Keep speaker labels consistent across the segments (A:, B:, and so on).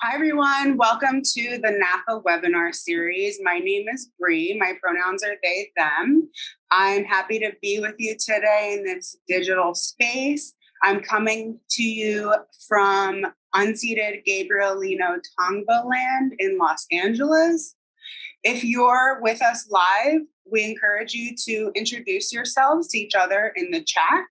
A: Hi, everyone. Welcome to the NAAFA Webinar Series. My name is Bree. My pronouns are they, them. I'm happy to be with you today in this digital space. I'm coming to you from unceded Gabrielino Tongva land in Los Angeles. If you're with us live, we encourage you to introduce yourselves to each other in the chat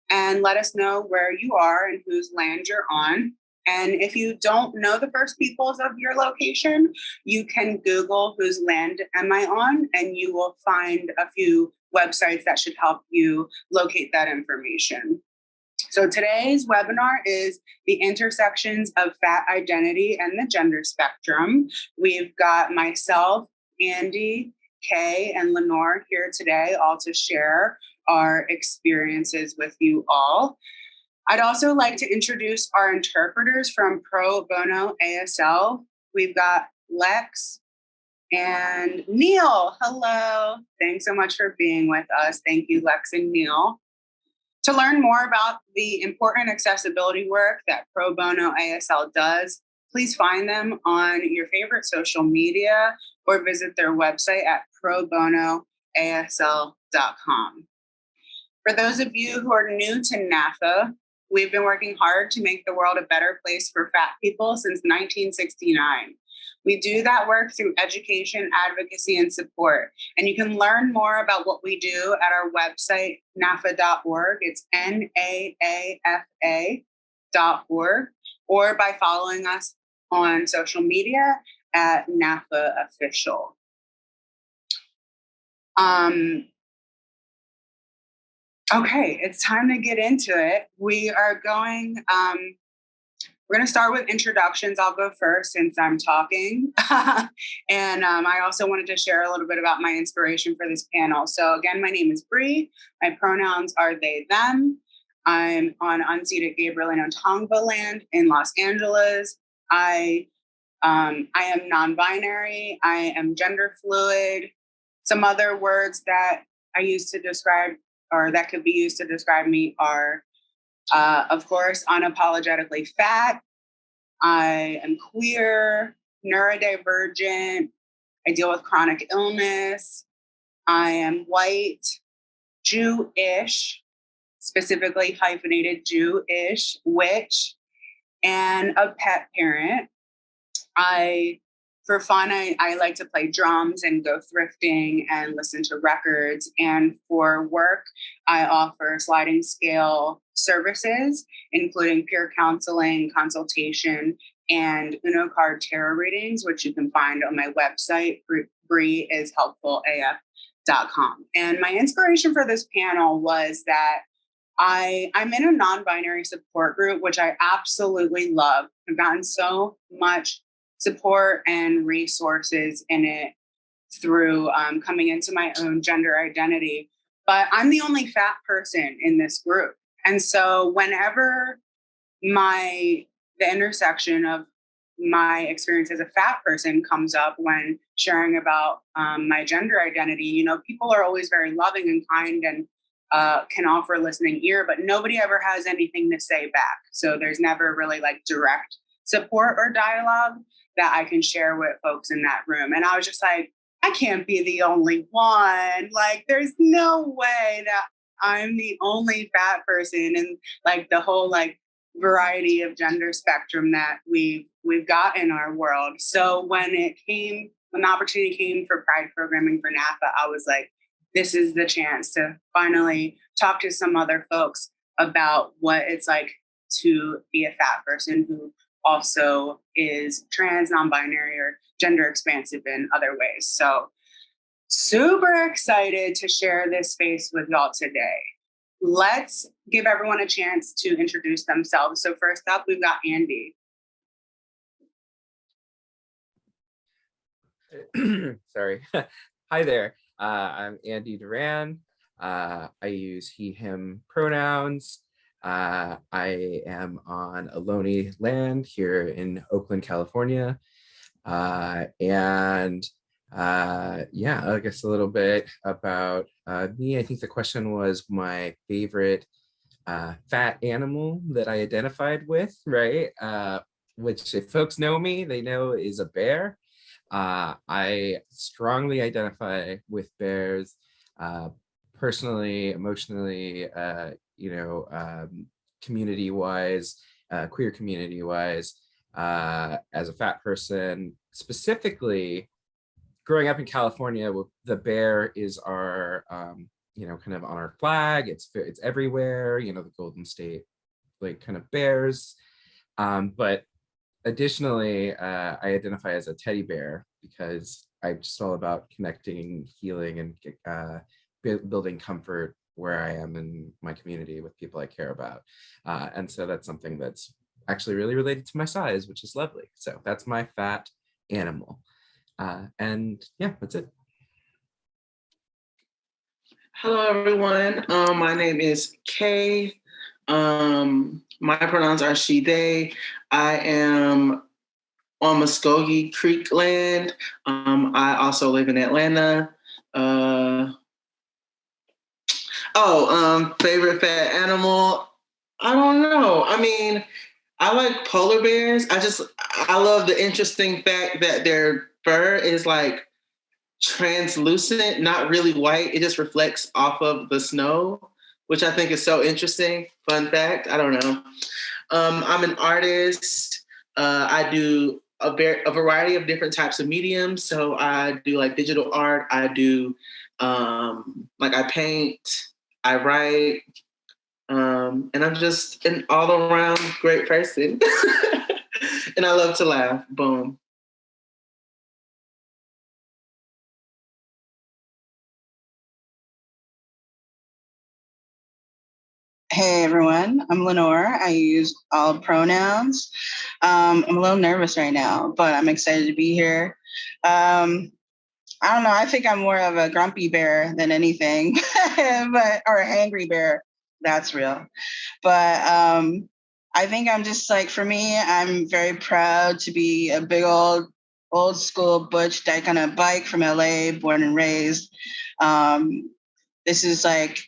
A: and let us know where you are and whose land you're on. And if you don't know the first peoples of your location, you can Google whose land am I on, and you will find a few websites that should help you locate that information. So today's webinar is the intersections of fat identity and the gender spectrum. We've got myself, Andy, Kay, and Lenore here today, all to share our experiences with you all. I'd also like to introduce our interpreters from Pro Bono ASL. We've got Lex and Neil. Hello. Thanks so much for being with us. Thank you, Lex and Neil. To learn more about the important accessibility work that Pro Bono ASL does, please find them on your favorite social media or visit their website at probonoasl.com. For those of you who are new to NAAFA, we've been working hard to make the world a better place for fat people since 1969. We do that work through education, advocacy, and support. And you can learn more about what we do at our website, naafa.org. It's NAAFA.org, or by following us on social media at NAAFA Official. Okay, it's time to get into it. We're going to start with introductions. I'll go first since I'm talking. And I also wanted to share a little bit about my inspiration for this panel. So again, my name is Bree. My pronouns are they, them. I'm on unceded Gabrielino Tongva land in Los Angeles. I am non-binary. I am gender fluid. Some other words that I use to describe or that could be used to describe me are, of course, unapologetically fat. I am queer, neurodivergent. I deal with chronic illness. I am white, Jewish, specifically hyphenated Jewish, witch, and a pet parent. For fun, I like to play drums and go thrifting and listen to records. And for work, I offer sliding scale services, including peer counseling, consultation, and Uno card tarot readings, which you can find on my website, breeishelpfulaf.com. And my inspiration for this panel was that I'm in a non-binary support group, which I absolutely love. I've gotten so much support and resources in it through coming into my own gender identity. But I'm the only fat person in this group. And so whenever the intersection of my experience as a fat person comes up when sharing about my gender identity, people are always very loving and kind and can offer a listening ear, but nobody ever has anything to say back. So there's never really like direct support or dialogue that I can share with folks in that room. And I was just like, I can't be the only one. Like, there's no way that I'm the only fat person in like the whole like variety of gender spectrum that we've got in our world. So when the opportunity came for Pride programming for NAAFA, I was like, this is the chance to finally talk to some other folks about what it's like to be a fat person who also is trans, non-binary, or gender expansive in other ways. So super excited to share this space with y'all today. Let's give everyone a chance to introduce themselves. So first up, we've got Andy.
B: Sorry. Hi there. I'm Andy Duran. I use he, him pronouns. I am on Ohlone land here in Oakland, California. Yeah, I guess a little bit about me. I think the question was my favorite fat animal that I identified with, right? which if folks know me, they know is a bear. I strongly identify with bears, personally, emotionally, community-wise, queer community-wise, as a fat person. Specifically, growing up in California, the bear is our, kind of on our flag. It's everywhere. The Golden State, like, kind of bears. But additionally, I identify as a teddy bear because I'm just all about connecting, healing, and building comfort where I am in my community with people I care about. And so that's something that's actually really related to my size, which is lovely. So that's my fat animal. And yeah, that's it.
C: Hello, everyone. My name is Kay. My pronouns are she, they. I am on Muskogee Creek land. I also live in Atlanta. Favorite fat animal? I don't know. I mean, I like polar bears. I love the interesting fact that their fur is like translucent, not really white. It just reflects off of the snow, which I think is so interesting. Fun fact. I don't know. I'm an artist. I do a variety of different types of mediums. So I do like digital art. I do I paint, I write, and I'm just an all around great person. And I love to laugh. Boom.
D: Hey everyone, I'm Lenore. I use all pronouns. I'm a little nervous right now, but I'm excited to be here. I don't know. I think I'm more of a grumpy bear than anything, or a hangry bear. That's real. But I think I'm just like, for me, I'm very proud to be a big old school butch dyke on a bike from LA, born and raised. This is like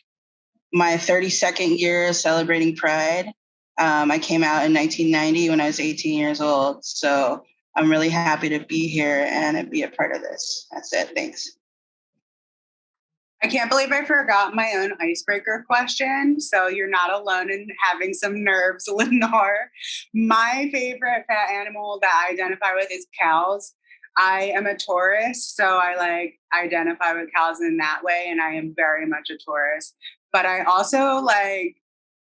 D: my 32nd year celebrating Pride. I came out in 1990 when I was 18 years old. So I'm really happy to be here and be a part of this. That's it. Thanks.
A: I can't believe I forgot my own icebreaker question. So you're not alone in having some nerves, Lenore. My favorite fat animal that I identify with is cows. I am a Taurus, so I identify with cows in that way, and I am very much a Taurus. But I also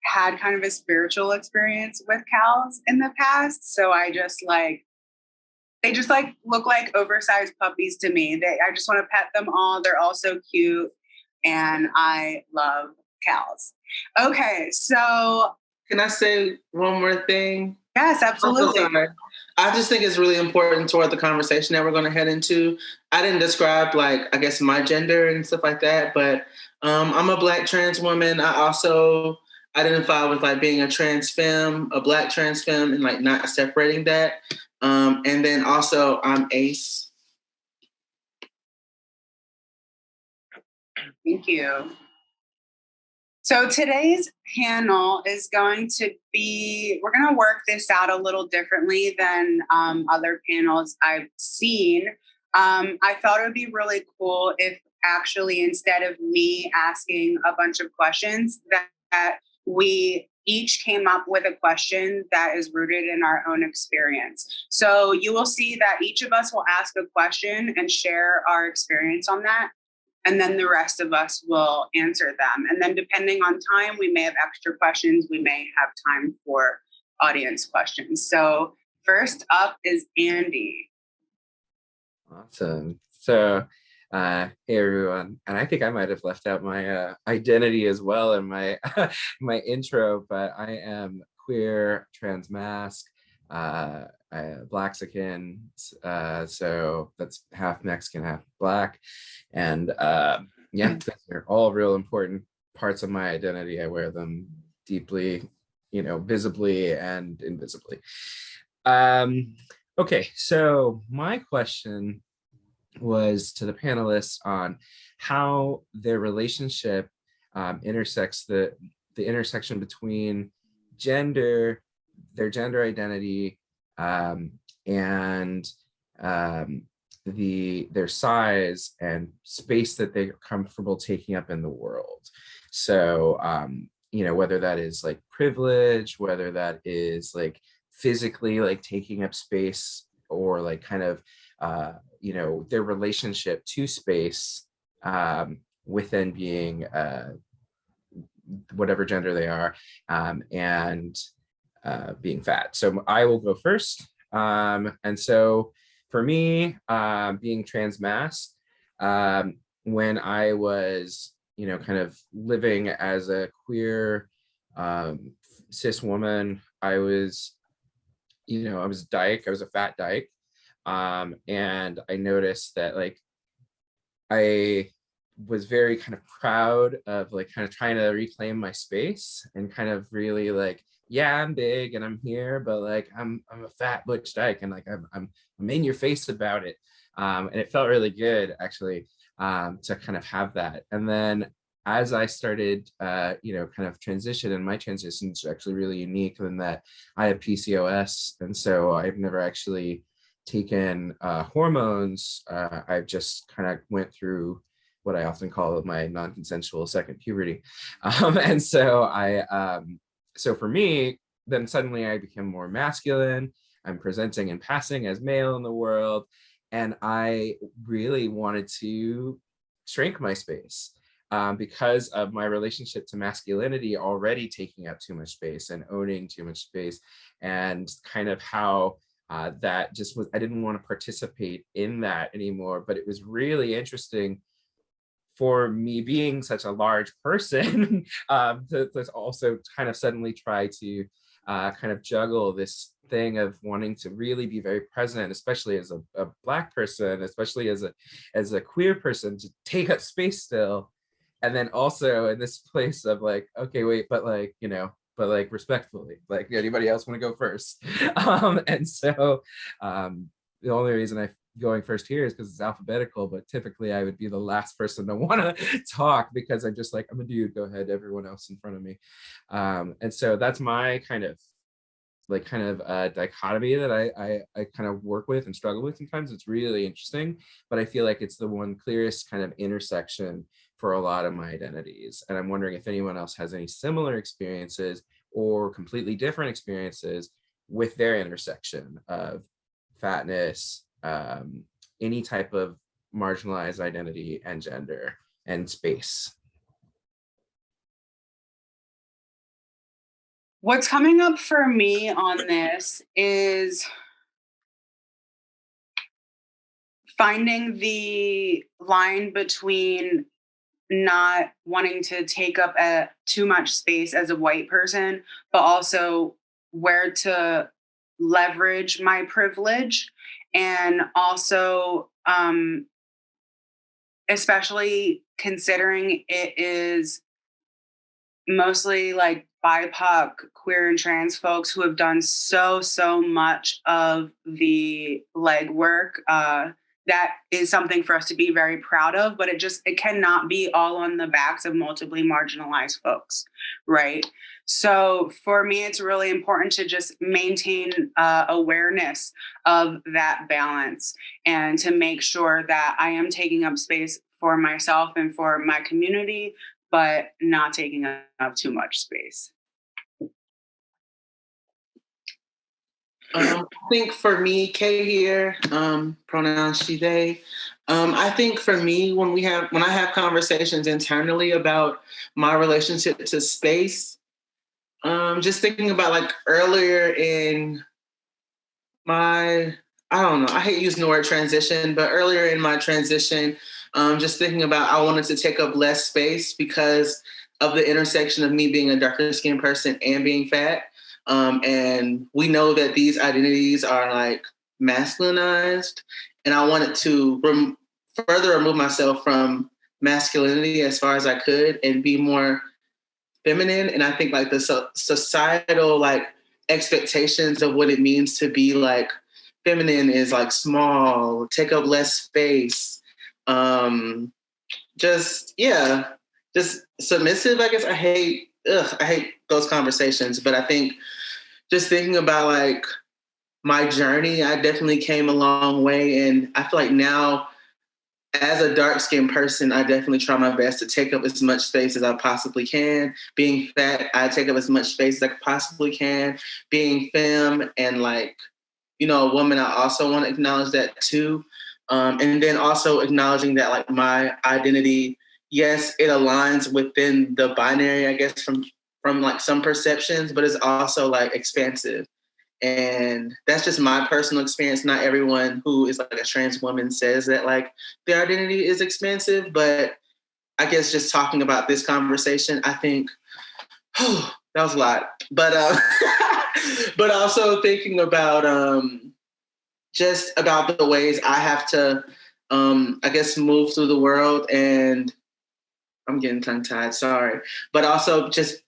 A: had kind of a spiritual experience with cows in the past. So I just they just look like oversized puppies to me. I just want to pet them all. They're all so cute. And I love cows. Okay, so.
C: Can I say one more thing?
A: Yes, absolutely.
C: I just think it's really important toward the conversation that we're going to head into. I didn't describe my gender and stuff like that, but I'm a Black trans woman. I also identify with being a trans femme, a Black trans femme, and not separating that. And then also I'm ace.
A: Thank you. So today's panel is going to be, we're going to work this out a little differently than other panels I've seen. I thought it would be really cool if actually, instead of me asking a bunch of questions, that we each came up with a question that is rooted in our own experience. So you will see that each of us will ask a question and share our experience on that. And then the rest of us will answer them. And then depending on time, we may have extra questions. We may have time for audience questions. So first up is Andy.
B: Awesome. So, hey everyone, and I think I might have left out my identity as well in my my intro, but I am queer, trans mask, Blaxican, so that's half Mexican, half Black, and those are all real important parts of my identity. I wear them deeply, visibly and invisibly. Okay, so my question was to the panelists on how their relationship intersects the intersection between gender, their gender identity, and their size and space that they're comfortable taking up in the world. So, whether that is like privilege, whether that is like physically like taking up space, or like kind of, their relationship to space within being whatever gender they are, and being fat. So I will go first. And so for me, being trans mass, when I was, kind of living as a queer cis woman, I was dyke. I was a fat dyke. And I noticed that like I was very kind of proud of like kind of trying to reclaim my space and kind of really like, yeah, I'm big and I'm here, but like I'm a fat butch dyke, and like I'm in your face about it. And it felt really good actually, to kind of have that. And then as I started, kind of transition, and my transition is actually really unique in that I have PCOS, and so I've never actually taken hormones. I've just kind of went through what I often call my non-consensual second puberty, and so so for me, then suddenly I became more masculine. I'm presenting and passing as male in the world, and I really wanted to shrink my space. Because of my relationship to masculinity already taking up too much space and owning too much space, and kind of how that just was, I didn't want to participate in that anymore. But it was really interesting for me, being such a large person, to also kind of suddenly try to kind of juggle this thing of wanting to really be very present, especially as a Black person, especially as a queer person, to take up space still. And then also in this place of like, okay, wait, but like, but like respectfully, like anybody else want to go first? And so the only reason I'm going first here is because it's alphabetical, but typically I would be the last person to want to talk, because I'm just like, I'm a dude, go ahead, everyone else in front of me. And so that's my kind of dichotomy that I kind of work with and struggle with sometimes. It's really interesting, but I feel like it's the one clearest kind of intersection for a lot of my identities. And I'm wondering if anyone else has any similar experiences or completely different experiences with their intersection of fatness, any type of marginalized identity and gender and space.
A: What's coming up for me on this is finding the line between not wanting to take up too much space as a white person, but also where to leverage my privilege. And also, especially considering it is mostly like BIPOC, queer and trans folks who have done so much of the legwork. That is something for us to be very proud of, but it cannot be all on the backs of multiply marginalized folks, right? So for me, it's really important to just maintain awareness of that balance, and to make sure that I am taking up space for myself and for my community, but not taking up too much space.
C: I think for me, Kay here, pronouns she, they. I think for me, when I have conversations internally about my relationship to space, just thinking about like earlier in my, I don't know, I hate using the word transition, but earlier in my transition, just thinking about I wanted to take up less space because of the intersection of me being a darker skinned person and being fat. And we know that these identities are like masculinized, and I wanted to further remove myself from masculinity as far as I could and be more feminine. And I think like the societal like expectations of what it means to be like feminine is like small, take up less space, just submissive. I guess I hate those conversations, but I think just thinking about like my journey, I definitely came a long way. And I feel like now, as a dark-skinned person, I definitely try my best to take up as much space as I possibly can. Being fat, I take up as much space as I possibly can. Being femme and like, you know, a woman, I also want to acknowledge that too. And then also acknowledging that like my identity, yes, it aligns within the binary, I guess, from like some perceptions, but it's also like expansive. And that's just my personal experience. Not everyone who is like a trans woman says that like their identity is expansive, but I guess just talking about this conversation, I think, that was a lot. But but also thinking about just about the ways I have to, I guess, move through the world. And I'm getting tongue-tied, sorry. But also just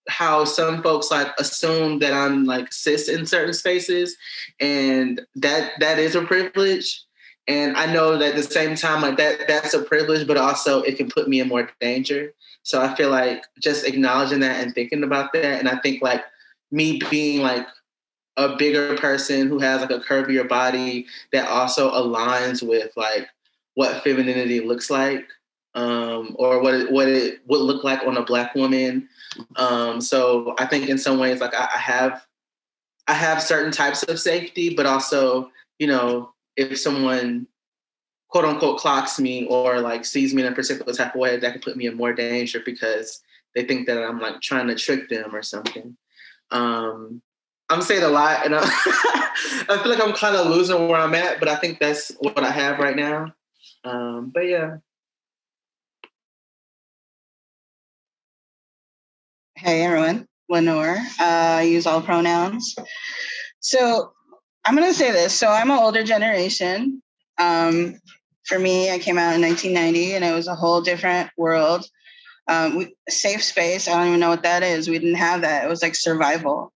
C: how some folks like assume that I'm like cis in certain spaces, and that is a privilege. And I know that at the same time, like that's a privilege, but also it can put me in more danger. So I feel like just acknowledging that and thinking about that. And I think like me being like a bigger person who has like a curvier body that also aligns with like what femininity looks like, or what it would look like on a Black woman. So I think in some ways, like I have certain types of safety, but also, you know, if someone quote unquote clocks me or like sees me in a particular type of way, that could put me in more danger because they think that I'm like trying to trick them or something. I'm saying a lot, and I feel like I'm kind of losing where I'm at, but I think that's what I have right now. But yeah.
D: Hey everyone, Lenore. I use all pronouns. So I'm going to say this. So I'm an older generation. For me, I came out in 1990 and it was a whole different world. Safe space, I don't even know what that is. We didn't have that. It was like survival,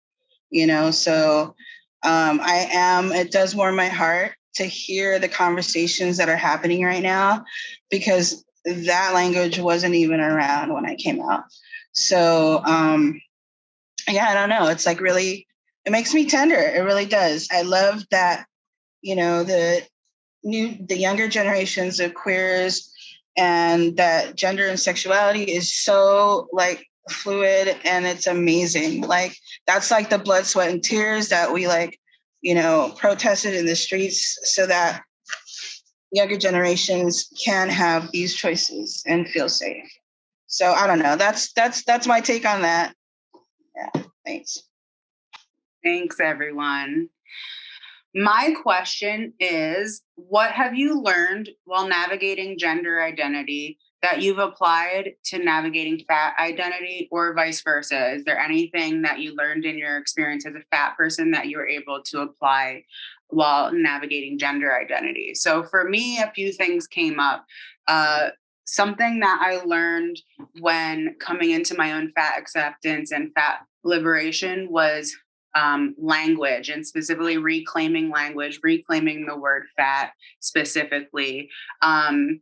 D: you know? So it does warm my heart to hear the conversations that are happening right now, because that language wasn't even around when I came out. So, yeah, I don't know. It's like really, it makes me tender. It really does. I love that, you know, the younger generations of queers, and that gender and sexuality is so like fluid, and it's amazing. Like that's like the blood, sweat, and tears that we like, you know, protested in the streets so that younger generations can have these choices and feel safe. So I don't know. That's my take on that. Yeah, thanks.
A: Thanks, everyone. My question is, what have you learned while navigating gender identity that you've applied to navigating fat identity, or vice versa? Is there anything that you learned in your experience as a fat person that you were able to apply while navigating gender identity? So for me, a few things came up. Something that I learned when coming into my own fat acceptance and fat liberation was language, and specifically reclaiming language, reclaiming the word fat specifically. And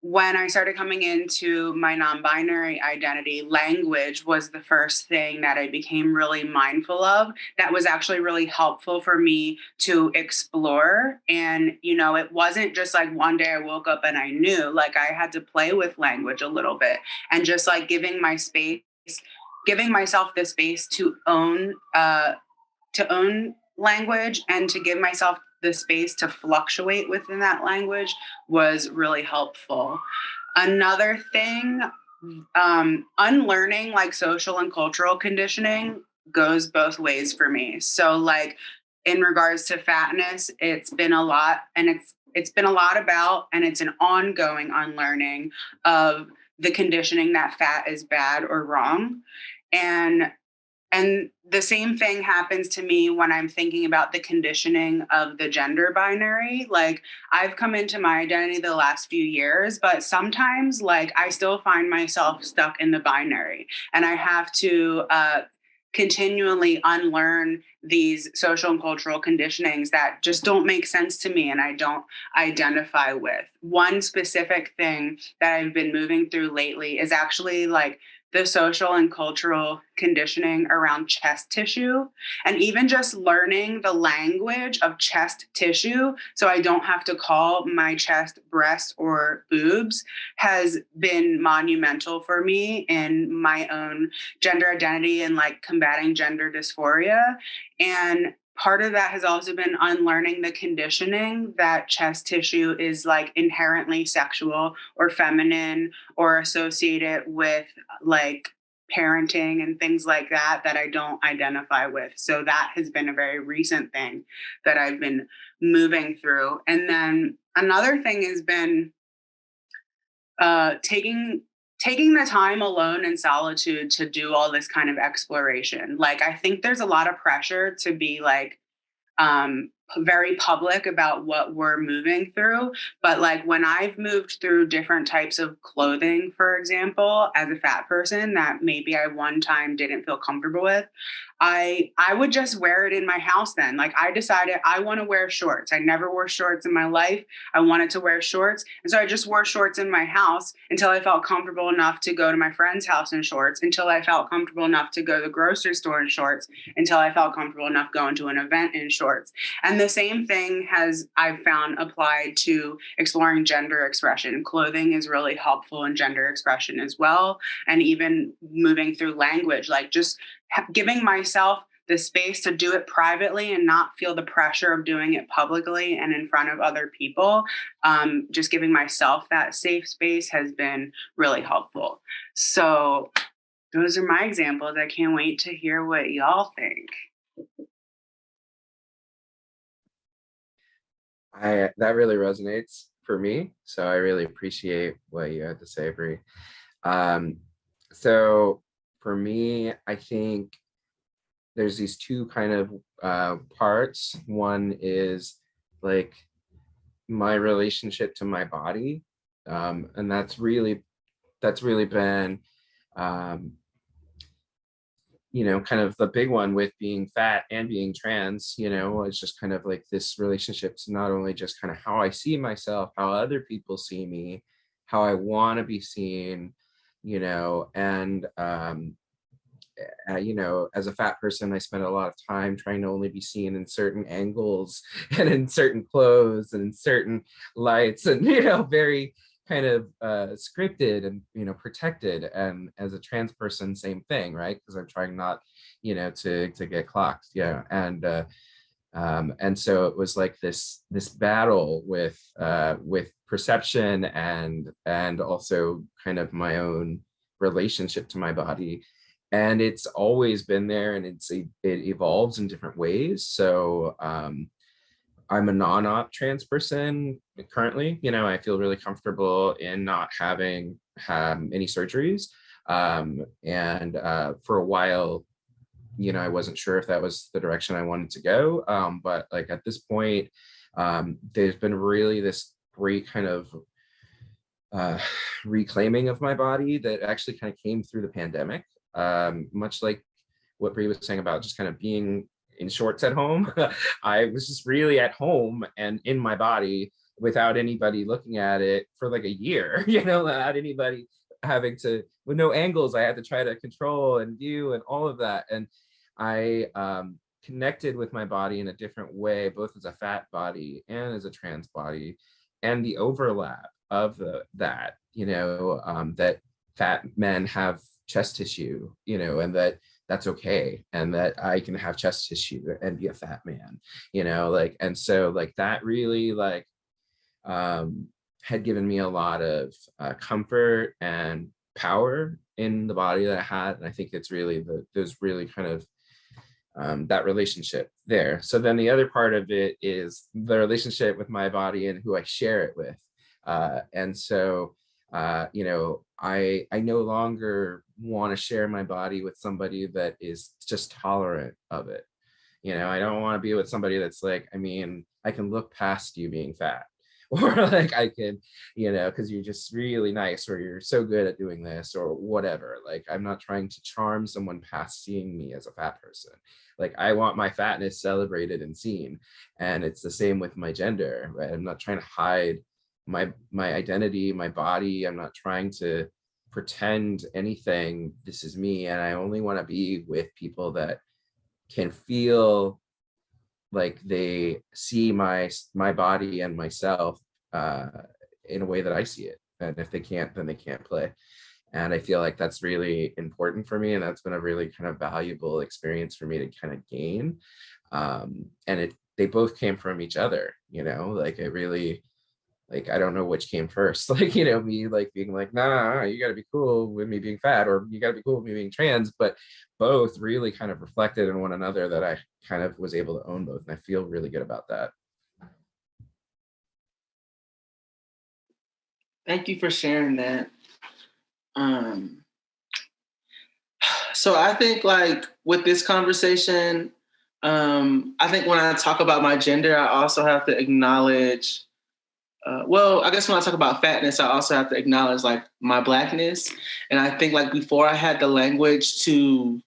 A: when I started coming into my non-binary identity, language was the first thing that I became really mindful of. That was actually really helpful for me to explore. And, you know, it wasn't just like one day I woke up and I knew. Like I had to play with language a little bit, and just like giving myself the space to own language, and to give myself the space to fluctuate within that language was really helpful. Another thing, unlearning like social and cultural conditioning goes both ways for me. So like in regards to fatness, it's been a lot, and it's been a lot about, and it's an ongoing unlearning of the conditioning that fat is bad or wrong. And the same thing happens to me when I'm thinking about the conditioning of the gender binary. Like I've come into my identity the last few years, but sometimes like I still find myself stuck in the binary, and I have to continually unlearn these social and cultural conditionings that just don't make sense to me and I don't identify with. One specific thing that I've been moving through lately is actually like the social and cultural conditioning around chest tissue, and even just learning the language of chest tissue so I don't have to call my chest breast or boobs has been monumental for me in my own gender identity and like combating gender dysphoria. And part of that has also been unlearning the conditioning that chest tissue is like inherently sexual or feminine or associated with like parenting and things like that that I don't identify with. So that has been a very recent thing that I've been moving through. And then another thing has been taking the time alone in solitude to do all this kind of exploration. Like, I think there's a lot of pressure to be like very public about what we're moving through. But like when I've moved through different types of clothing, for example, as a fat person that maybe I one time didn't feel comfortable with, I would just wear it in my house then. Like I decided I want to wear shorts. I never wore shorts in my life. I wanted to wear shorts. And so I just wore shorts in my house until I felt comfortable enough to go to my friend's house in shorts, until I felt comfortable enough to go to the grocery store in shorts, until I felt comfortable enough going to an event in shorts. And the same thing has, I've found, applied to exploring gender expression. Clothing is really helpful in gender expression as well. And even moving through language, like just giving myself the space to do it privately and not feel the pressure of doing it publicly and in front of other people. Just giving myself that safe space has been really helpful. So those are my examples. I can't wait to hear what y'all think.
B: That really resonates for me. So I really appreciate what you had to say, Bree. So for me, I think there's these two kind of parts. One is like my relationship to my body. And that's really been, you know, kind of the big one with being fat and being trans, you know, it's just kind of like this relationship to not only just kind of how I see myself, how other people see me, how I want to be seen, you know, and, you know, as a fat person, I spend a lot of time trying to only be seen in certain angles and in certain clothes and in certain lights and, you know, very kind of scripted and, you know, protected. And as a trans person, same thing, right? Because I'm trying not, you know, to get clocked. Yeah. And so it was like this battle with perception and also kind of my own relationship to my body. And it's always been there, and it evolves in different ways. So I'm a non-op trans person currently. You know, I feel really comfortable in not having any surgeries. And for a while, you know, I wasn't sure if that was the direction I wanted to go. But like at this point, there's been really this great kind of reclaiming of my body that actually kind of came through the pandemic. Much like what Bree was saying about just kind of being in shorts at home. I was just really at home and in my body without anybody looking at it for like a year, you know, without anybody having to, with no angles, I had to try to control and view and all of that. And I connected with my body in a different way, both as a fat body and as a trans body, and the overlap of that, you know, that fat men have chest tissue, you know, and that's okay, and that I can have chest tissue and be a fat man, you know, like, and so like that really like had given me a lot of comfort and power in the body that I had. And I think it's really there's really kind of that relationship there. So then the other part of it is the relationship with my body and who I share it with. And so, you know, I no longer want to share my body with somebody that is just tolerant of it. You know, I don't want to be with somebody that's like, I mean, I can look past you being fat, or like I can, you know, because you're just really nice, or you're so good at doing this, or whatever. Like, I'm not trying to charm someone past seeing me as a fat person. Like, I want my fatness celebrated and seen. And it's the same with my gender, right? I'm not trying to hide my identity, my body. I'm not trying to pretend anything. This is me, and I only want to be with people that can feel like they see my body and myself in a way that I see it. And if they can't, then they can't play. And I feel like that's really important for me, and that's been a really kind of valuable experience for me to kind of gain. And they both came from each other, like I really, like, I don't know which came first, like, me like being like, nah, you got to be cool with me being fat, or you got to be cool with me being trans, but both really kind of reflected in one another, that I kind of was able to own both. And I feel really good about that.
C: Thank you for sharing that. So I think like with this conversation, I think when I talk about my gender, I also have to acknowledge, I guess when I talk about fatness, I also have to acknowledge like my Blackness. And I think like before I had the language to,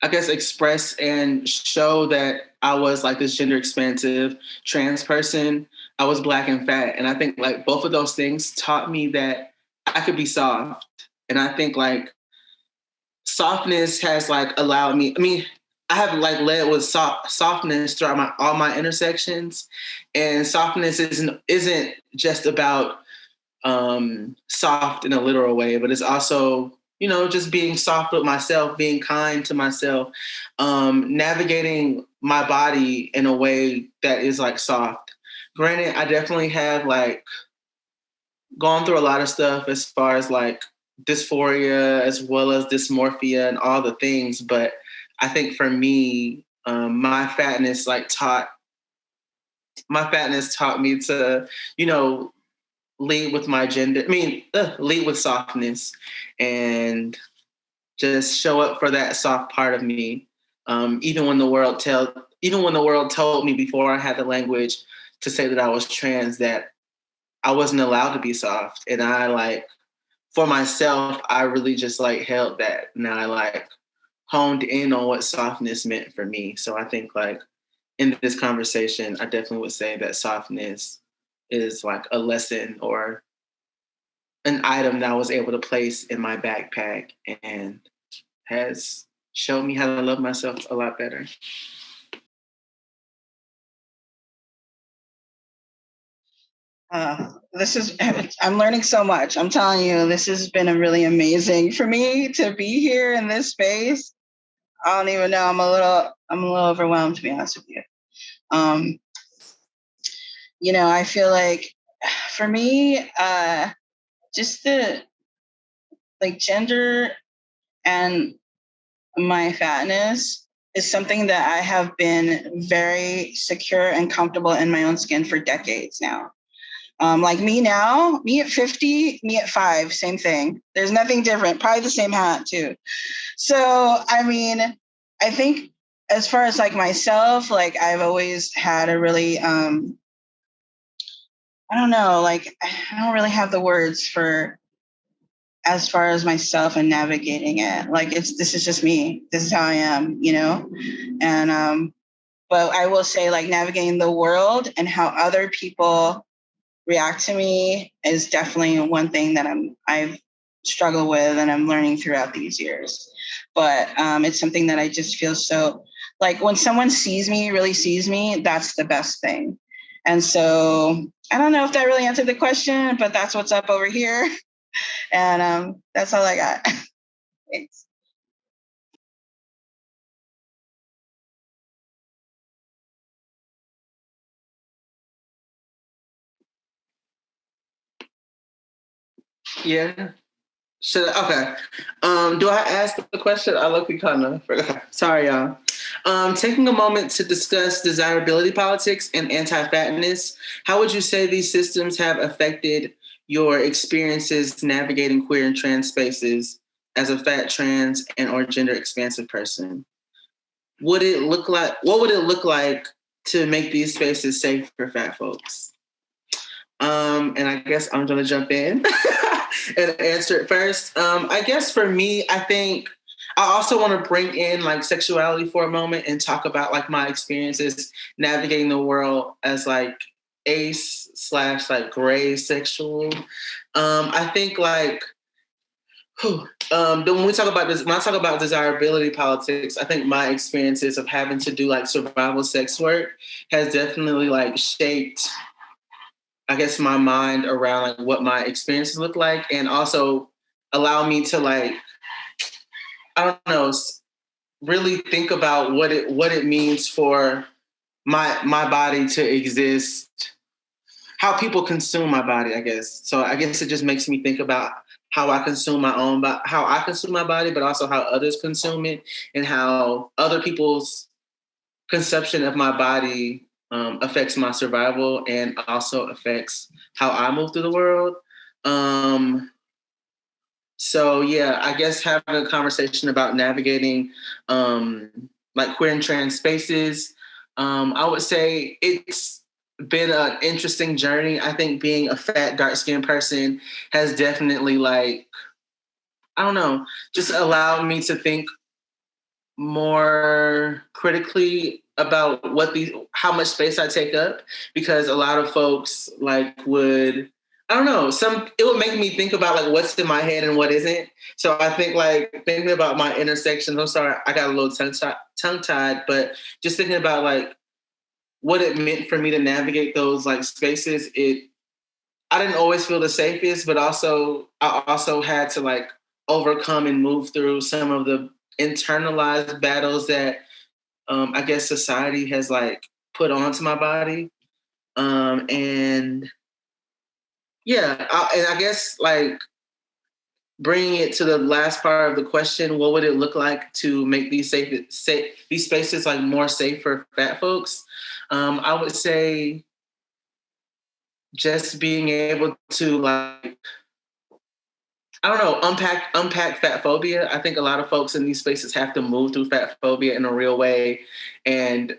C: I guess, express and show that I was like this gender expansive trans person, I was Black and fat. And I think like both of those things taught me that I could be soft. And I think like softness has like allowed me, I have like led with softness throughout all my intersections. And softness isn't just about soft in a literal way, but it's also, just being soft with myself, being kind to myself, navigating my body in a way that is like soft. Granted, I definitely have like gone through a lot of stuff as far as like dysphoria as well as dysmorphia and all the things. But I think for me, my fatness taught me to, lead with my gender. Lead with softness and just show up for that soft part of me. Even when the world told me before I had the language to say that I was trans, that I wasn't allowed to be soft. And I like, for myself, I really just like held that. And I like honed in on what softness meant for me. So I think like in this conversation, I definitely would say that softness is like a lesson or an item that I was able to place in my backpack and has showed me how to love myself a lot better.
D: I'm learning so much. I'm telling you, this has been a really amazing for me to be here in this space. I don't even know. I'm a little overwhelmed, to be honest with you. I feel like for me, just the like gender and my fatness is something that I have been very secure and comfortable in my own skin for decades now. Like me now, me at 50, me at 5, same thing. There's nothing different, probably the same hat too. So, I think as far as like myself, like I've always had a really, I don't know, like I don't really have the words for as far as myself and navigating it. Like this is just me. This is how I am, And, but I will say like navigating the world and how other people react to me is definitely one thing that I've struggled with and I'm learning throughout these years. But it's something that I just feel so like when someone really sees me, that's the best thing. And so I don't know if that really answered the question, but that's what's up over here. And that's all I got. Thanks.
C: Yeah. Okay. Do I ask the question? I look kind of forgot. Sorry, y'all. Taking a moment to discuss desirability politics and anti-fatness, how would you say these systems have affected your experiences navigating queer and trans spaces as a fat, trans, and or gender expansive person? What would it look like to make these spaces safe for fat folks? And I guess I'm gonna jump in and answer it first. I guess for me, I think I also want to bring in like sexuality for a moment and talk about like my experiences navigating the world as like ace / like gray sexual. I think like When we talk about this, when I talk about desirability politics, I think my experiences of having to do like survival sex work has definitely like shaped, I guess, my mind around like what my experiences look like, and also allow me to like, I don't know, really think about what it means for my body to exist, how people consume my body, I guess. So I guess it just makes me think about how I consume how I consume my body, but also how others consume it, and how other people's conception of my body affects my survival and also affects how I move through the world. So yeah, I guess having a conversation about navigating like queer and trans spaces, I would say it's been an interesting journey. I think being a fat, dark-skinned person has definitely like, I don't know, just allowed me to think more critically about how much space I take up, because a lot of folks like I don't know, it would make me think about like what's in my head and what isn't. So I think like thinking about my intersections, I'm sorry, I got a little tongue tied, but just thinking about like what it meant for me to navigate those like spaces, I didn't always feel the safest, but I also had to like overcome and move through some of the internalized battles that I guess society has like put onto my body. And yeah, and I guess like bringing it to the last part of the question, what would it look like to make these spaces like more safe for fat folks? I would say just being able to like, I don't know, unpack fat phobia. I think a lot of folks in these spaces have to move through fat phobia in a real way. And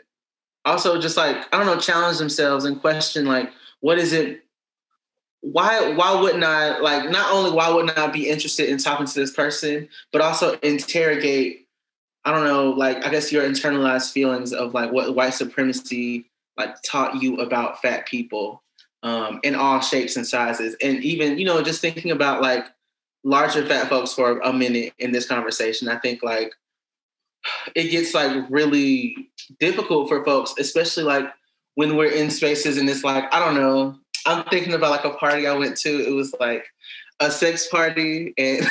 C: also just like, I don't know, challenge themselves and question like, what is it? Why wouldn't I, like, not only why wouldn't I be interested in talking to this person, but also interrogate, I don't know, like, I guess your internalized feelings of like what white supremacy like taught you about fat people in all shapes and sizes. And even, you know, just thinking about like larger fat folks for a minute in this conversation, I think like it gets like really difficult for folks, especially like when we're in spaces and it's like, I don't know, I'm thinking about like a party I went to. It was like a sex party and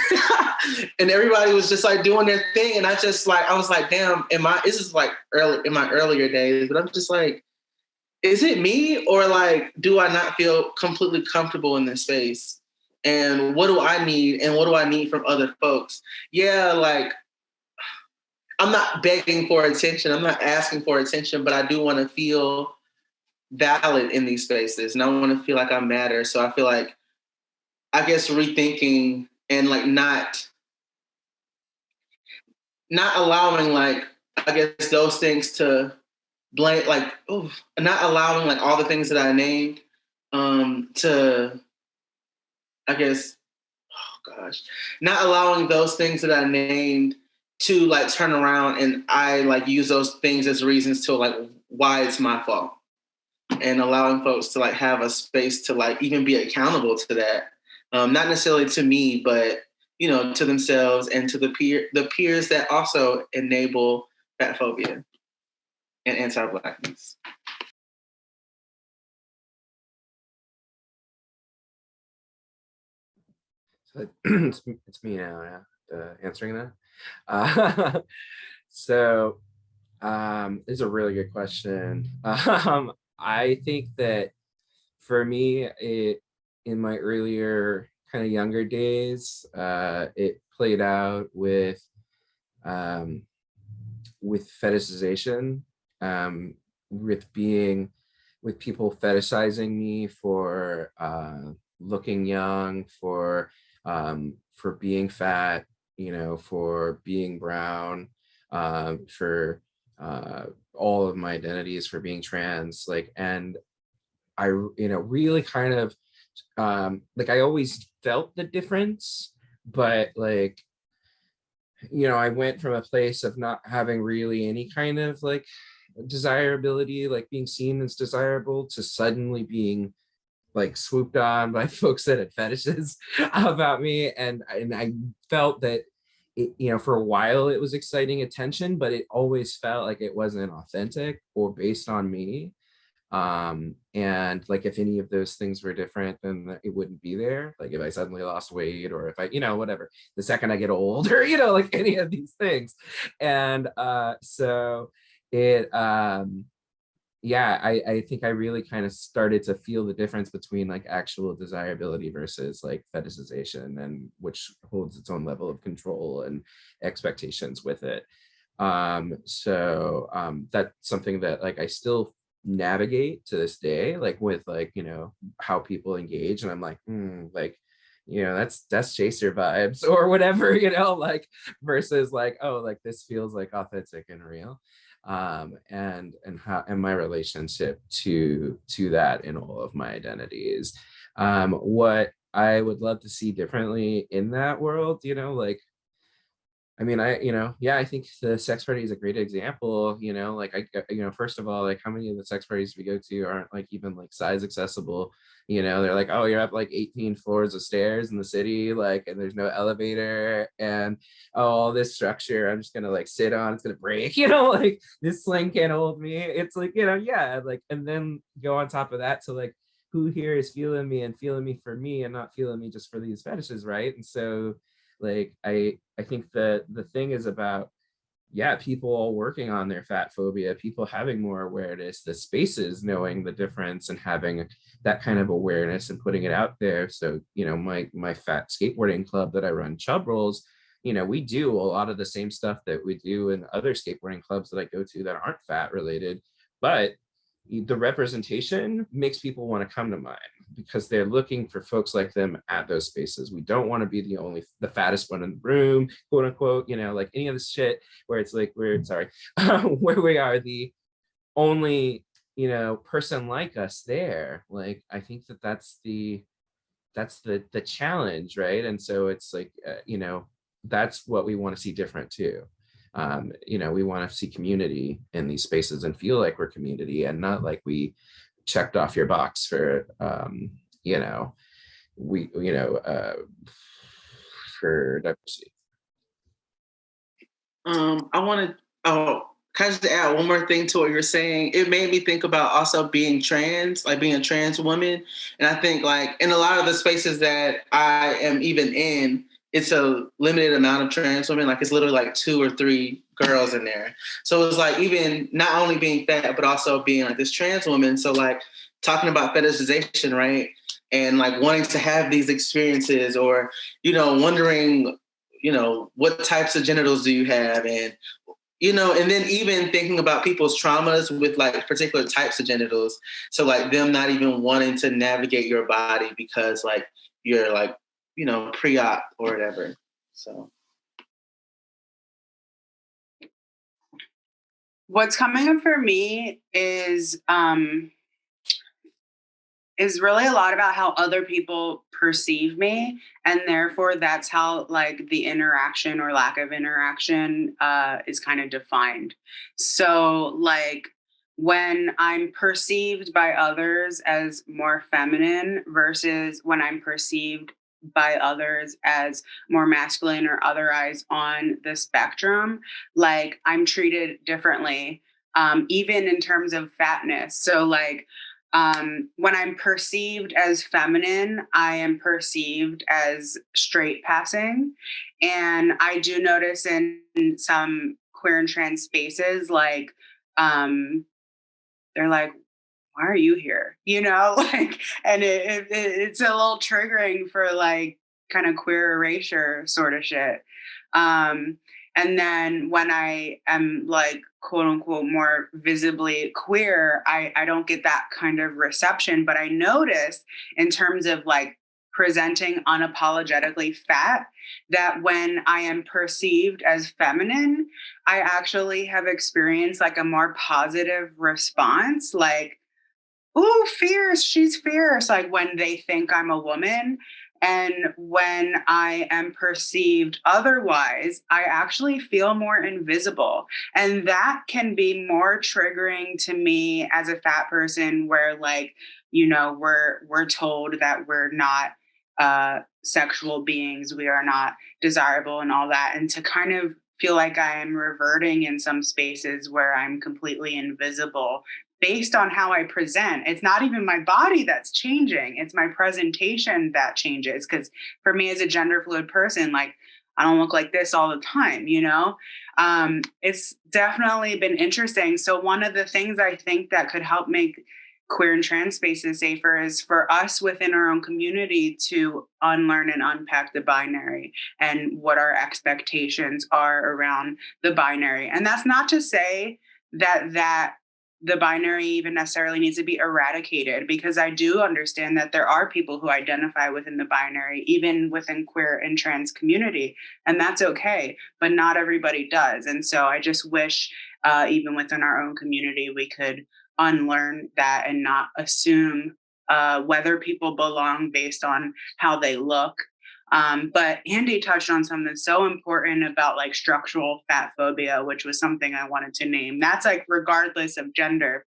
C: and everybody was just like doing their thing. And I was like, damn, this is like early in my earlier days, but I'm just like, is it me, or like, do I not feel completely comfortable in this space? And what do I need? And what do I need from other folks? Yeah, like, I'm not begging for attention. I'm not asking for attention, but I do want to feel valid in these spaces. And I want to feel like I matter. So I feel like, I guess, rethinking and like not allowing like, I guess, those things to blame, like, not allowing like all the things that I named to, I guess, not allowing those things that I named to like turn around and I like use those things as reasons to like why it's my fault, and allowing folks to like have a space to like even be accountable to that. Not necessarily to me, but, you know, to themselves and to the peers that also enable fat phobia and anti-Blackness.
B: So it's me now, answering that. So this is a really good question. I think that for me, in my earlier kind of younger days, it played out with fetishization, with people fetishizing me for looking young, for being fat, you know, for being brown, for all of my identities, for being trans, like, and I, you know, really kind of like, I always felt the difference, but like, you know, I went from a place of not having really any kind of like desirability, like being seen as desirable, to suddenly being like swooped on by folks that had fetishes about me. And I felt that it, you know, for a while it was exciting attention, but it always felt like it wasn't authentic or based on me. And like if any of those things were different, then it wouldn't be there. Like if I suddenly lost weight, or if I, you know, whatever, the second I get old, or, you know, like any of these things. And so it yeah, I think I really kind of started to feel the difference between like actual desirability versus like fetishization, and which holds its own level of control and expectations with it. That's something that like I still navigate to this day, like with like, you know, how people engage, and I'm like, like, you know, that's chaser vibes or whatever, you know, like versus like, oh, like this feels like authentic and real. And how, and my relationship to that in all of my identities. What I would love to see differently in that world, you know, like, I mean, you know, yeah, I think the sex party is a great example, you know, like you know, first of all, like how many of the sex parties we go to aren't like even like size accessible, you know, they're like, oh, you're up like 18 floors of stairs in the city, like, and there's no elevator, and oh, all this structure, I'm just gonna like sit on, it's gonna break, you know, like this sling can't hold me. It's like, you know, yeah, like, and then go on top of that to like, who here is feeling me and feeling me for me and not feeling me just for these fetishes, right? And so like I think the thing is about, yeah, people all working on their fat phobia, people having more awareness, the spaces knowing the difference and having that kind of awareness and putting it out there. So, you know, my fat skateboarding club that I run, Chub Rolls, you know, we do a lot of the same stuff that we do in other skateboarding clubs that I go to that aren't fat related, but the representation makes people want to come to mine because they're looking for folks like them at those spaces. We don't want to be the fattest one in the room, quote unquote, you know, like any of this shit where it's like, where we are the only, you know, person like us there. Like, I think that's the challenge, right? And so it's like, you know, that's what we want to see different too. You know, we want to see community in these spaces and feel like we're community and not like we checked off your box for, you know, for diversity.
C: I want to, kind of just add one more thing to what you're saying. It made me think about also being trans, like being a trans woman. And I think like in a lot of the spaces that I am even in, it's a limited amount of trans women. Like it's literally like 2 or 3 girls in there. So it's like even not only being fat, but also being like this trans woman. So like talking about fetishization, right? And like wanting to have these experiences, or, you know, wondering, you know, what types of genitals do you have? And, you know, and then even thinking about people's traumas with like particular types of genitals. So like them not even wanting to navigate your body because like you're like, you know, pre-op or whatever. So.
A: What's coming up for me is really a lot about how other people perceive me, and therefore that's how like the interaction or lack of interaction is kind of defined. So like when I'm perceived by others as more feminine versus when I'm perceived by others as more masculine or otherwise on the spectrum, like I'm treated differently, even in terms of fatness. So like when I'm perceived as feminine, I am perceived as straight passing. And I do notice in some queer and trans spaces, like, they're like, why are you here? You know, like, and it's a little triggering for like kind of queer erasure sort of shit. And then when I am like, quote unquote, more visibly queer, I don't get that kind of reception. But I notice in terms of like presenting unapologetically fat, that when I am perceived as feminine, I actually have experienced like a more positive response, like, ooh, fierce, she's fierce, like when they think I'm a woman. And when I am perceived otherwise, I actually feel more invisible. And that can be more triggering to me as a fat person, where like we're told that we're not sexual beings, we are not desirable and all that. And to kind of feel like I am reverting in some spaces where I'm completely invisible based on how I present. It's not even my body that's changing, it's my presentation that changes. Because for me as a gender fluid person, like, I don't look like this all the time, It's definitely been interesting. So one of the things I think that could help make queer and trans spaces safer is for us within our own community to unlearn and unpack the binary and what our expectations are around the binary. And that's not to say that the binary even necessarily needs to be eradicated, because I do understand that there are people who identify within the binary, even within queer and trans community, and that's okay, but not everybody does. And so I just wish even within our own community, we could unlearn that and not assume whether people belong based on how they look. But Andy touched on something so important about like structural fat phobia, which was something I wanted to name. That's like regardless of gender.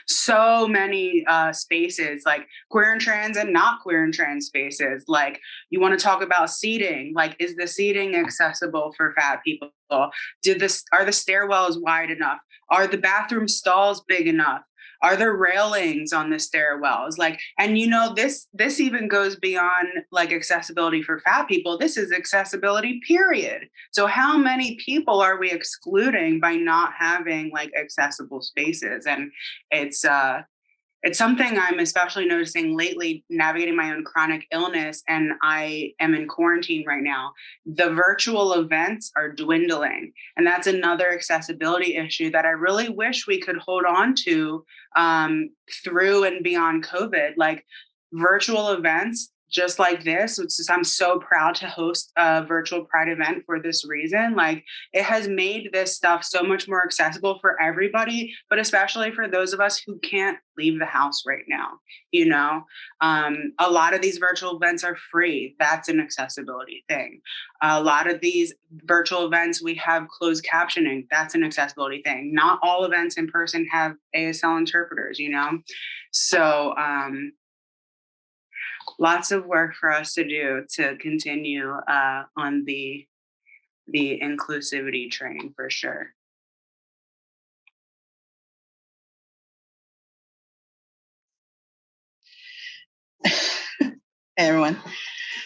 A: So many spaces, like queer and trans and not queer and trans spaces. Like, you want to talk about seating, like, is the seating accessible for fat people? Are the stairwells wide enough? Are the bathroom stalls big enough? Are there railings on the stairwells? Like, and this even goes beyond like accessibility for fat people. This is accessibility, period. So how many people are we excluding by not having like accessible spaces? And it's something I'm especially noticing lately, navigating my own chronic illness, and I am in quarantine right now. The virtual events are dwindling, and that's another accessibility issue that I really wish we could hold on to through and beyond COVID. Like virtual events just like this, which is, I'm so proud to host a virtual Pride event for this reason. Like, it has made this stuff so much more accessible for everybody, but especially for those of us who can't leave the house right now. A lot of these virtual events are free. That's an accessibility thing. A lot of these virtual events, we have closed captioning. That's an accessibility thing. Not all events in person have ASL interpreters, So, lots of work for us to do to continue on the inclusivity train, for sure.
D: Hey everyone.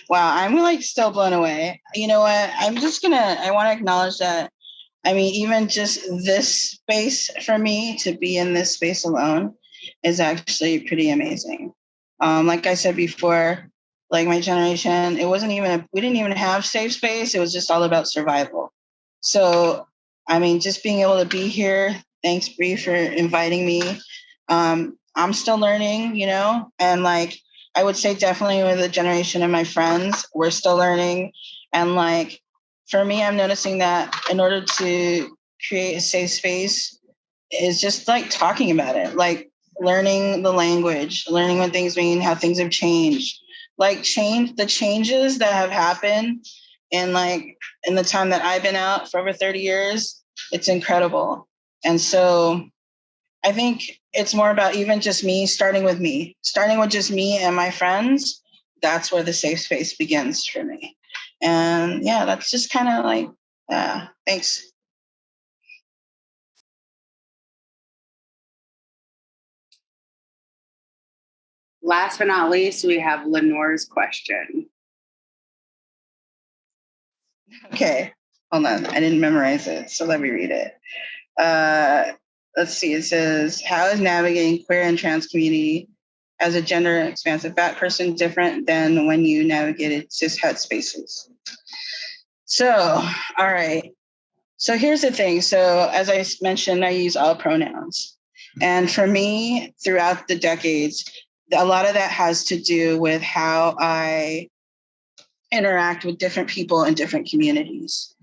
D: Wow, I'm like still blown away. You know what? I want to acknowledge that. I mean, even just this space for me to be in this space alone is actually pretty amazing. Like I said before, like my generation, we didn't even have safe space. It was just all about survival. So, I mean, just being able to be here, thanks Bree for inviting me. I'm still learning, and like, I would say definitely with the generation of my friends, we're still learning. And like, for me, I'm noticing that in order to create a safe space is just like talking about it, like learning the language, learning what things mean, how things have changed, like the changes that have happened in the time that I've been out for over 30 years. It's incredible. And so I think it's more about even just starting with just me and my friends. That's where the safe space begins for me. And yeah, that's just kind of like, thanks.
A: Last but not least, we have Lenore's question.
D: Okay, hold on. I didn't memorize it, so let me read it. Let's see. It says, how is navigating queer and trans community as a gender expansive fat person different than when you navigated cis het spaces? So, all right. So here's the thing. So as I mentioned, I use all pronouns. And for me, throughout the decades, a lot of that has to do with how I interact with different people in different communities.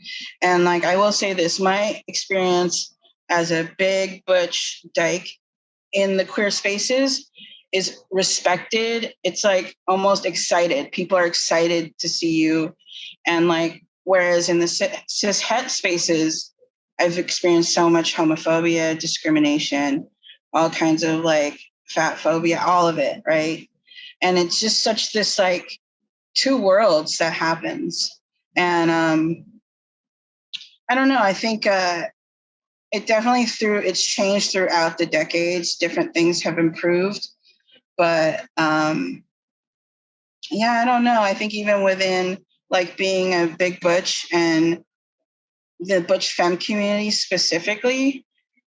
D: And like, I will say this, my experience as a big butch dyke in the queer spaces is respected. It's like almost excited. People are excited to see you. And like, whereas in the cis het spaces, I've experienced so much homophobia, discrimination, all kinds of like fat phobia, all of it, right? And it's just such this like two worlds that happens. And I don't know, I think it definitely it's changed throughout the decades. Different things have improved, but yeah, I don't know. I think even within like being a big butch and the butch femme community specifically,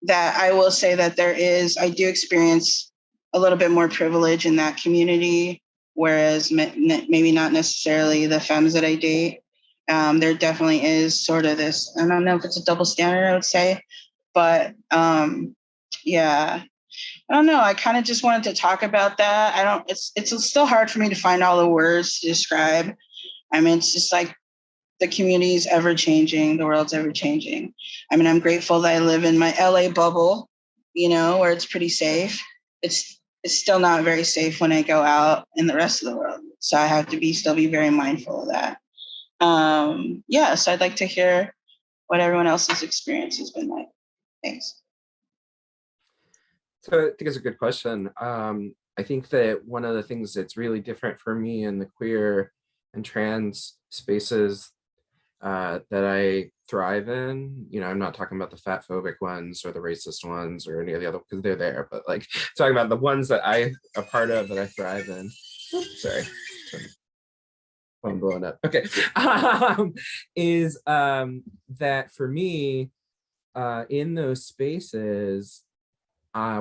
D: that I will say that I do experience a little bit more privilege in that community, whereas maybe not necessarily the femmes that I date. There definitely is sort of this, I don't know if it's a double standard, I would say, but yeah, I don't know. I kind of just wanted to talk about that. It's still hard for me to find all the words to describe. I mean, it's just like the community is ever changing, the world's ever changing. I mean, I'm grateful that I live in my LA bubble, where it's pretty safe. It's still not very safe when I go out in the rest of the world. So I have to still be very mindful of that. Yeah, so I'd like to hear what everyone else's experience has been like. Thanks.
B: So I think it's a good question. I think that one of the things that's really different for me in the queer and trans spaces that I thrive in, I'm not talking about the fat phobic ones or the racist ones or any of the other, because they're there, but like talking about the ones that I a part of that I thrive in. Oops, sorry. I'm blowing up. Okay. Is that for me, in those spaces,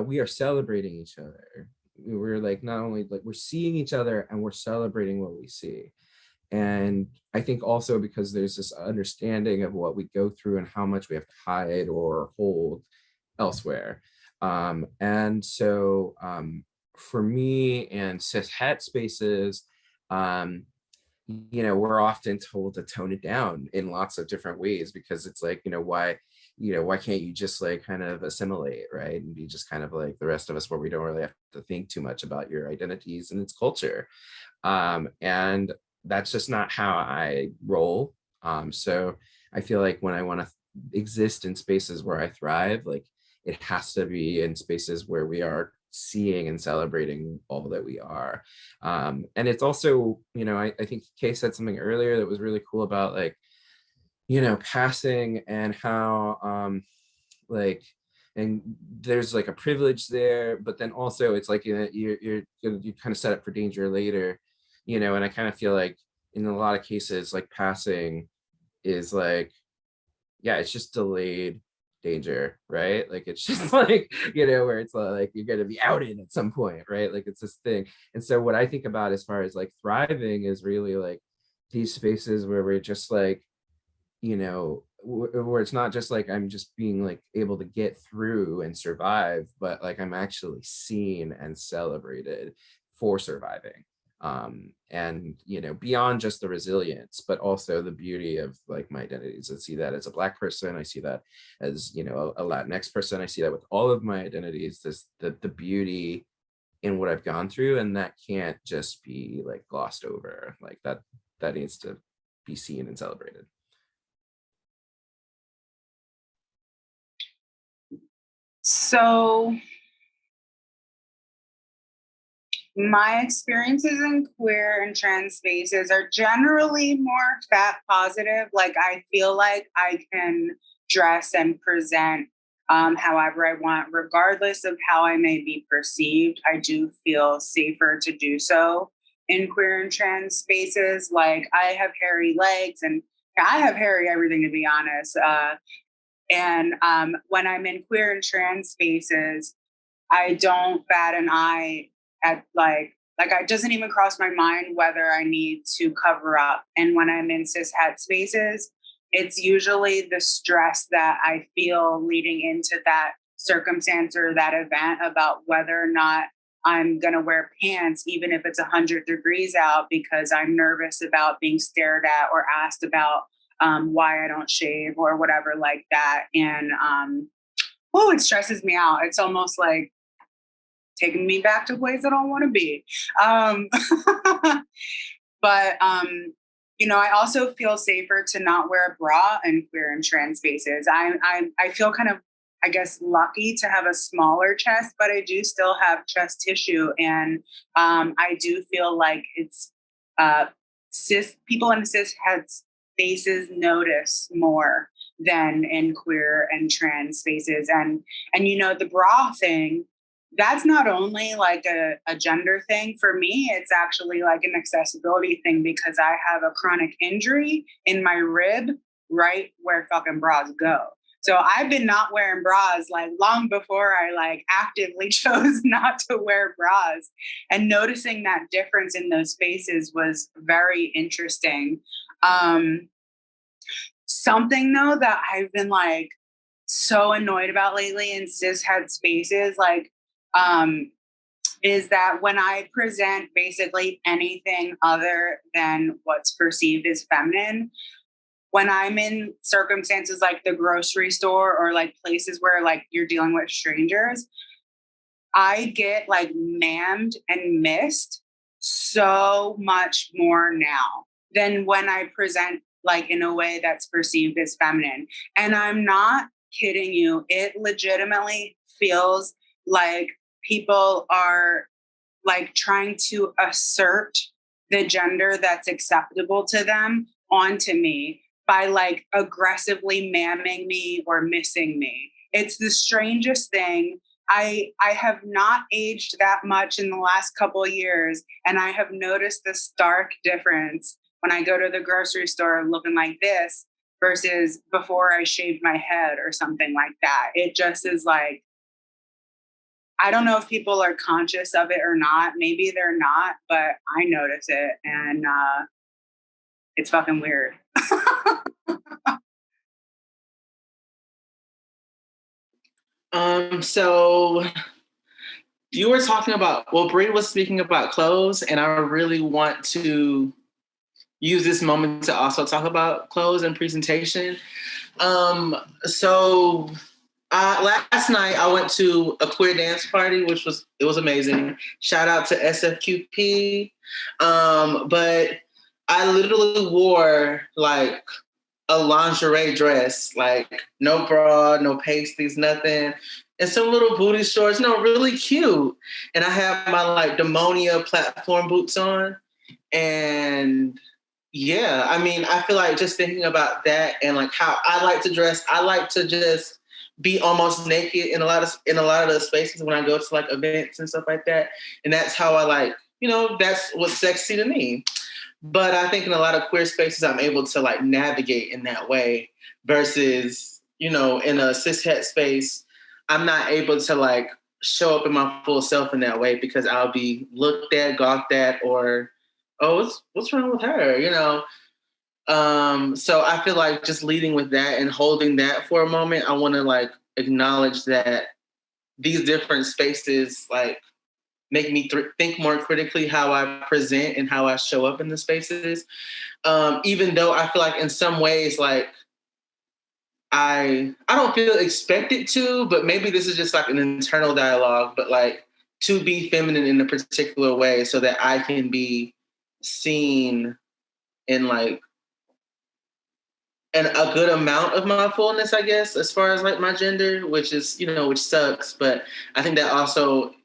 B: we are celebrating each other. We're like, not only like we're seeing each other and we're celebrating what we see. And I think also because there's this understanding of what we go through and how much we have to hide or hold elsewhere. And so for me and cis het spaces, we're often told to tone it down in lots of different ways, because it's like, why can't you just like kind of assimilate, right? And be just kind of like the rest of us, where we don't really have to think too much about your identities and its culture. And that's just not how I roll. So I feel like when I want to exist in spaces where I thrive, like it has to be in spaces where we are seeing and celebrating all that we are. And it's also, I think Kay said something earlier that was really cool about like, passing and how like, and there's like a privilege there, but then also it's like you kind of set up for danger later, and I kind of feel like in a lot of cases, like passing is like, yeah, it's just delayed danger, right? Like it's just like, where it's like you're going to be outed at some point, right? Like it's this thing. And so what I think about as far as like thriving is really like these spaces where we're just like, where it's not just like I'm just being like able to get through and survive, but like I'm actually seen and celebrated for surviving. And beyond just the resilience, but also the beauty of like my identities. I see that as a Black person, I see that as a Latinx person, I see that with all of my identities, the beauty in what I've gone through, and that can't just be like glossed over. Like that needs to be seen and celebrated.
A: So my experiences in queer and trans spaces are generally more fat positive. Like I feel like I can dress and present however I want, regardless of how I may be perceived. I do feel safer to do so in queer and trans spaces. Like I have hairy legs and I have hairy everything, to be honest. And when I'm in queer and trans spaces, I don't bat an eye at like it doesn't even cross my mind whether I need to cover up. And when I'm in cis het spaces, it's usually the stress that I feel leading into that circumstance or that event about whether or not I'm going to wear pants, even if it's 100 degrees out, because I'm nervous about being stared at or asked about why I don't shave or whatever like that. And it stresses me out. It's almost like taking me back to places I don't want to be. But I also feel safer to not wear a bra in queer and trans spaces. I feel kind of I guess, lucky to have a smaller chest, but I do still have chest tissue. And I do feel like it's people in cis het spaces notice more than in queer and trans spaces. And the bra thing, that's not only like a gender thing for me, it's actually like an accessibility thing, because I have a chronic injury in my rib right where fucking bras go. So I've been not wearing bras like long before I like actively chose not to wear bras, and noticing that difference in those spaces was very interesting. Something though that I've been like so annoyed about lately in cis het spaces, like, is that when I present basically anything other than what's perceived as feminine, when I'm in circumstances like the grocery store or like places where like you're dealing with strangers, I get like ma'amed and missed so much more now than when I present like in a way that's perceived as feminine. And I'm not kidding you. It legitimately feels like people are like trying to assert the gender that's acceptable to them onto me by like aggressively mamming me or missing me. It's the strangest thing. I have not aged that much in the last couple of years, and I have noticed the stark difference when I go to the grocery store looking like this versus before I shaved my head or something like that. It just is like, I don't know if people are conscious of it or not. Maybe they're not, but I notice it, and it's fucking weird.
C: So you were talking about, well, Bree was speaking about clothes, and I really want to use this moment to also talk about clothes and presentation. So last night I went to a queer dance party, it was amazing. Shout out to SFQP. But I literally wore like a lingerie dress, like no bra, no pasties, nothing, and some little booty shorts, really cute. And I have my like Demonia platform boots on. And yeah, I mean, I feel like just thinking about that and like how I like to dress, I like to just be almost naked in a lot of the spaces when I go to like events and stuff like that. And that's how I like, that's what's sexy to me. But I think in a lot of queer spaces, I'm able to like navigate in that way versus, in a cis het space, I'm not able to like show up in my full self in that way because I'll be looked at, gawked at, or, oh, what's wrong with her? So I feel like just leading with that and holding that for a moment, I want to like acknowledge that these different spaces like make me think more critically how I present and how I show up in the spaces. Even though I feel like in some ways, like I don't feel expected to, but maybe this is just like an internal dialogue, but like to be feminine in a particular way so that I can be seen in like a good amount of my fullness, I guess, as far as like my gender, which is, which sucks. But I think that also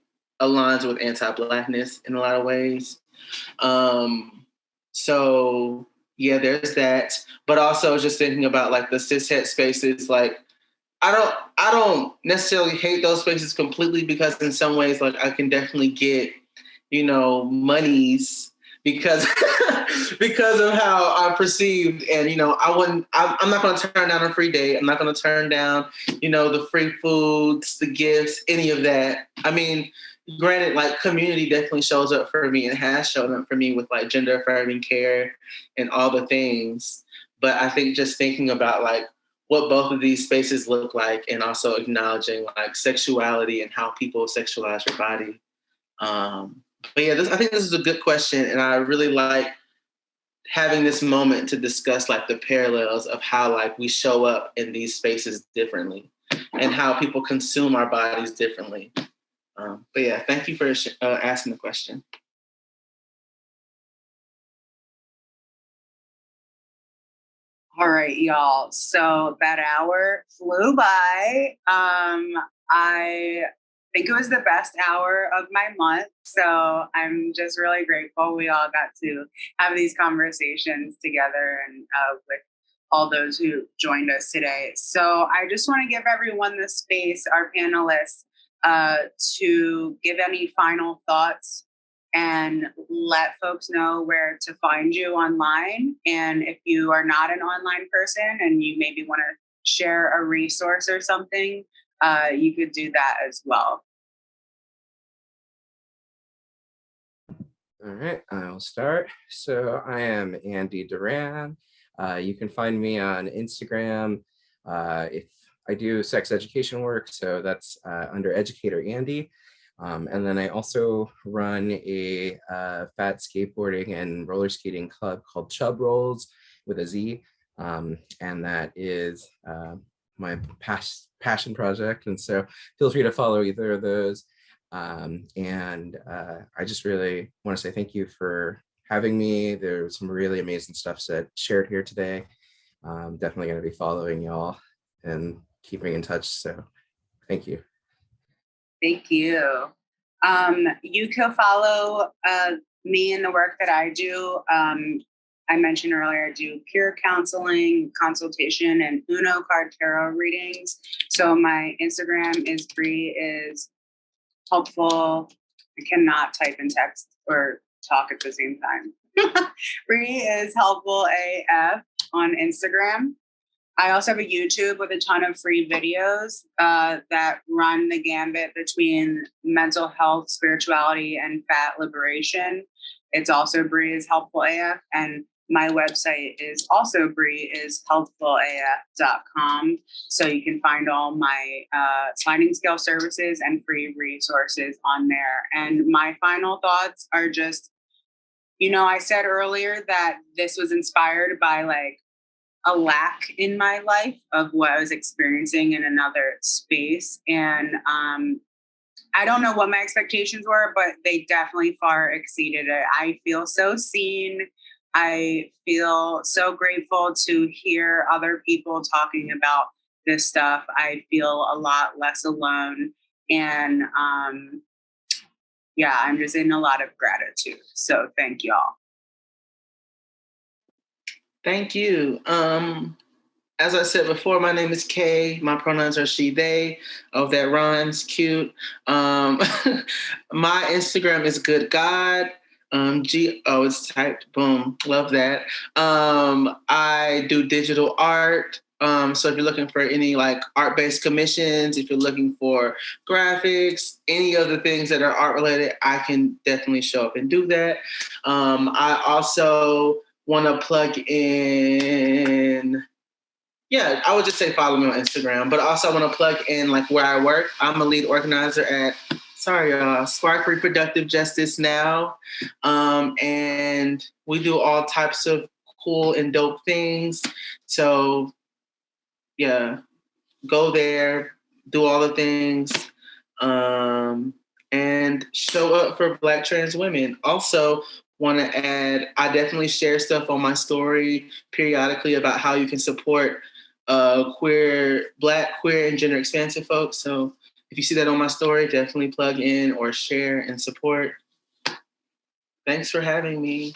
C: aligns with anti-Blackness in a lot of ways. So yeah, there's that. But also just thinking about like the cishet spaces, like I don't necessarily hate those spaces completely because in some ways, like I can definitely get, monies because because of how I'm perceived. And, I'm not going to turn down a free date. I'm not going to turn down, the free foods, the gifts, any of that. I mean, granted, like community definitely shows up for me and has shown up for me with like gender affirming care and all the things. But I think just thinking about like what both of these spaces look like and also acknowledging like sexuality and how people sexualize your body. But yeah, I think this is a good question. And I really like having this moment to discuss like the parallels of how like we show up in these spaces differently and how people consume our bodies differently. But yeah, thank you for asking the question.
A: All right, y'all. So that hour flew by. I think it was the best hour of my month. So I'm just really grateful we all got to have these conversations together and with all those who joined us today. So I just want to give everyone the space, our panelists, to give any final thoughts and let folks know where to find you online. And if you are not an online person and you maybe want to share a resource or something, you could do that as well.
B: All right, I'll start. So I am Andy Duran. You can find me on Instagram if I do sex education work. So that's under Educator Andy. And then I also run a fat skateboarding and roller skating club called Chub Rolls with a Z. And that is my passion project. And so feel free to follow either of those. I just really want to say thank you for having me. There's some really amazing stuff shared here today. Definitely going to be following y'all and keeping in touch. So thank you.
A: Thank you. You can follow me in the work that I do. I mentioned earlier, I do peer counseling, consultation, and Uno card tarot readings. So my Instagram is Bree is helpful. I cannot type and text or talk at the same time. Bree is helpful AF on Instagram. I also have a YouTube with a ton of free videos that run the gambit between mental health, spirituality, and fat liberation. It's also Bree is helpful AF, and my website is also breeishelpfulaf.com. So you can find all my sliding scale services and free resources on there. And my final thoughts are just, I said earlier that this was inspired by like a lack in my life of what I was experiencing in another space. And I don't know what my expectations were, but they definitely far exceeded it. I feel so seen. I feel so grateful to hear other people talking about this stuff. I feel a lot less alone. And I'm just in a lot of gratitude. So thank y'all.
C: Thank you. As I said before, my name is Kay. My pronouns are she, they. Oh, that rhymes. Cute. My Instagram is Good God. It's typed. Boom. Love that. I do digital art. So if you're looking for any like art-based commissions, if you're looking for graphics, any of the things that are art related, I can definitely show up and do that. I also want to plug in, I would just say follow me on Instagram, but also I want to plug in like where I work. I'm a lead organizer at, Spark Reproductive Justice Now. And we do all types of cool and dope things. So go there, do all the things, and show up for Black trans women. Also, want to add, I definitely share stuff on my story periodically about how you can support Black, queer, and gender expansive folks. So if you see that on my story, definitely plug in or share and support. Thanks for having me.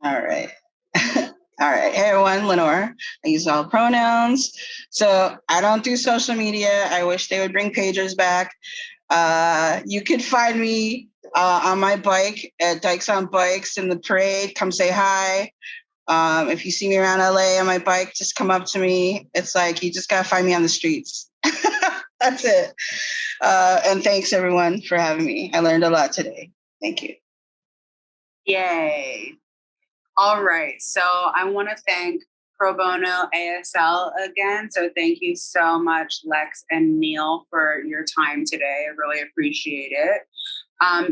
D: All right. All right. Hey, everyone, Lenore. I use all pronouns. So I don't do social media. I wish they would bring pagers back. You could find me on my bike at Dykes on Bikes in the parade. Come say hi. If you see me around LA on my bike, just come up to me. It's like, you just got to find me on the streets. That's it. And thanks, everyone, for having me. I learned a lot today. Thank you.
A: Yay. All right. So I want to thank Pro Bono ASL again. So thank you so much, Lex and Neil, for your time today. I really appreciate it.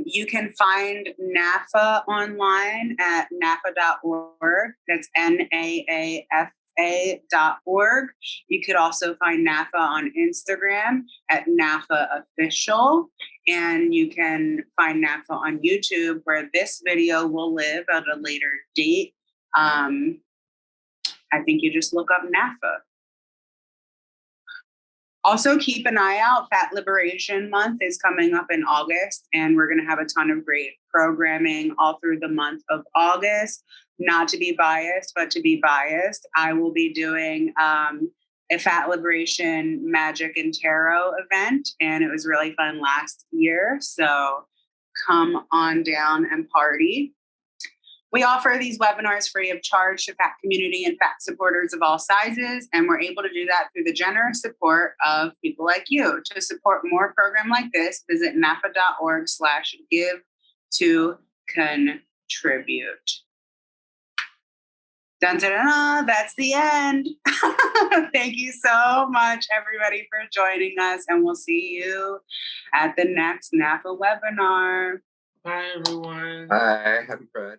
A: You can find NAAFA online at naafa.org. That's NAAFA.org. You could also find NAAFA on Instagram at NAAFA Official. And you can find NAAFA on YouTube, where this video will live at a later date. I think you just look up NAAFA. Also, keep an eye out. Fat Liberation Month is coming up in August, and we're going to have a ton of great programming all through the month of August. Not to be biased, but to be biased, I will be doing a Fat Liberation Magic and Tarot event, and it was really fun last year. So come on down and party. We offer these webinars free of charge to FAT community and FAT supporters of all sizes, and we're able to do that through the generous support of people like you. To support more program like this, visit naafa.org/give to contribute. Dun, dun, dun, dun, that's the end. Thank you so much, everybody, for joining us, and we'll see you at the next NAAFA webinar.
C: Bye, everyone.
B: Bye. Happy Pride.